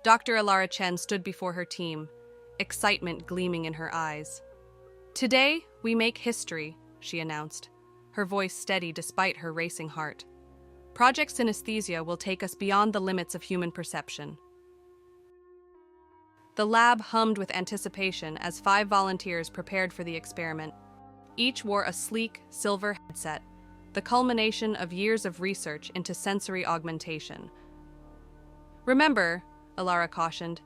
Dr. Alara Chen stood before her team, excitement gleaming in her eyes. "Today, we make history," she announced, her voice steady despite her racing heart. "Project Synesthesia will take us beyond the limits of human perception." The lab hummed with anticipation as 5 volunteers prepared for the experiment. Each wore a sleek, silver headset, the culmination of years of research into sensory augmentation. "Remember," Alara cautioned,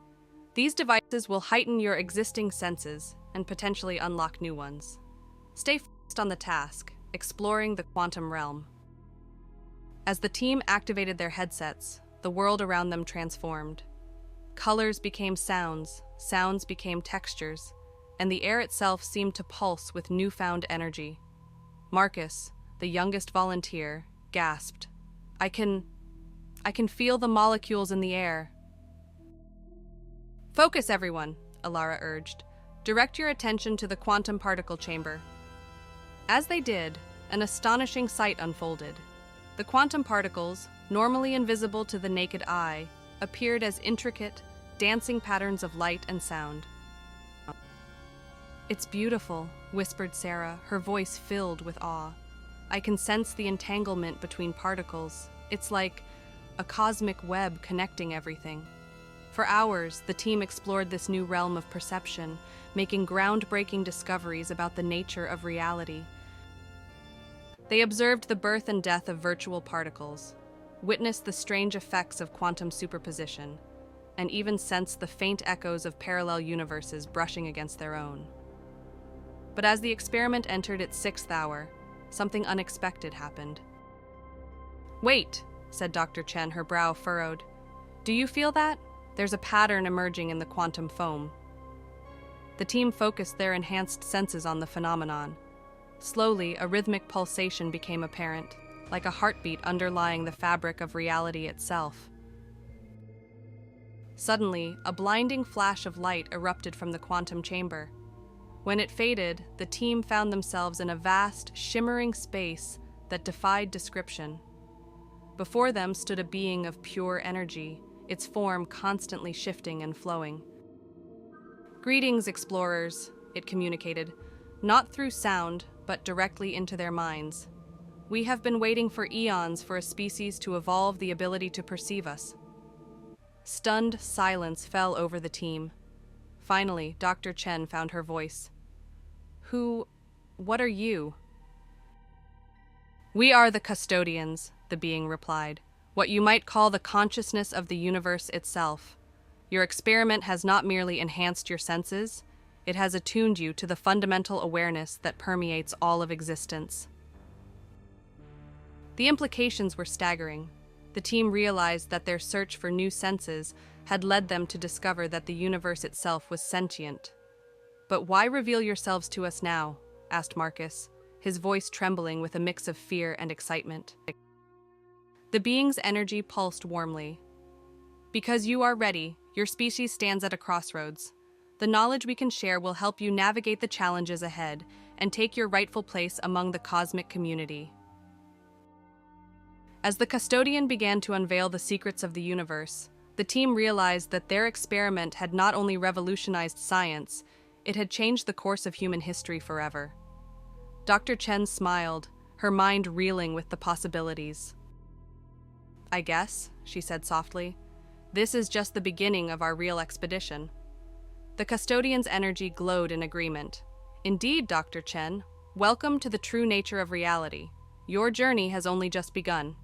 "these devices will heighten your existing senses and potentially unlock new ones. Stay focused on the task, exploring the quantum realm." As the team activated their headsets, the world around them transformed. Colors became sounds, sounds became textures, and the air itself seemed to pulse with newfound energy. Marcus, the youngest volunteer, gasped, I can feel the molecules in the air." "Focus, everyone," Alara urged. "Direct your attention to the quantum particle chamber." As they did, an astonishing sight unfolded. The quantum particles, normally invisible to the naked eye, appeared as intricate, dancing patterns of light and sound. "It's beautiful," whispered Sarah, her voice filled with awe. "I can sense the entanglement between particles. It's like a cosmic web connecting everything." For hours, the team explored this new realm of perception, making groundbreaking discoveries about the nature of reality. They observed the birth and death of virtual particles, witnessed the strange effects of quantum superposition, and even sensed the faint echoes of parallel universes brushing against their own. But as the experiment entered its 6th hour, something unexpected happened. "Wait," said Dr. Chen, her brow furrowed. "Do you feel that? There's a pattern emerging in the quantum foam." The team focused their enhanced senses on the phenomenon. Slowly, a rhythmic pulsation became apparent, like a heartbeat underlying the fabric of reality itself. Suddenly, a blinding flash of light erupted from the quantum chamber. When it faded, the team found themselves in a vast, shimmering space that defied description. Before them stood a being of pure energy, its form constantly shifting and flowing. "Greetings, explorers," it communicated, not through sound, but directly into their minds. "We have been waiting for eons for a species to evolve the ability to perceive us." Stunned silence fell over the team. Finally, Dr. Chen found her voice. What are you?" "We are the custodians," the being replied. "What you might call the consciousness of the universe itself. Your experiment has not merely enhanced your senses, it has attuned you to the fundamental awareness that permeates all of existence." The implications were staggering. The team realized that their search for new senses had led them to discover that the universe itself was sentient. "But why reveal yourselves to us now?" asked Marcus, his voice trembling with a mix of fear and excitement. The being's energy pulsed warmly. "Because you are ready, your species stands at a crossroads. The knowledge we can share will help you navigate the challenges ahead and take your rightful place among the cosmic community." As the custodian began to unveil the secrets of the universe, the team realized that their experiment had not only revolutionized science, it had changed the course of human history forever. Dr. Chen smiled, her mind reeling with the possibilities. "I guess," she said softly, "this is just the beginning of our real expedition." The custodian's energy glowed in agreement. "Indeed, Dr. Chen, welcome to the true nature of reality. Your journey has only just begun."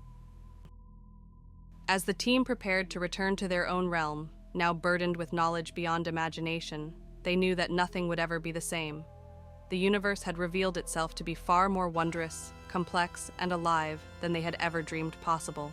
As the team prepared to return to their own realm, now burdened with knowledge beyond imagination, they knew that nothing would ever be the same. The universe had revealed itself to be far more wondrous, complex, and alive than they had ever dreamed possible.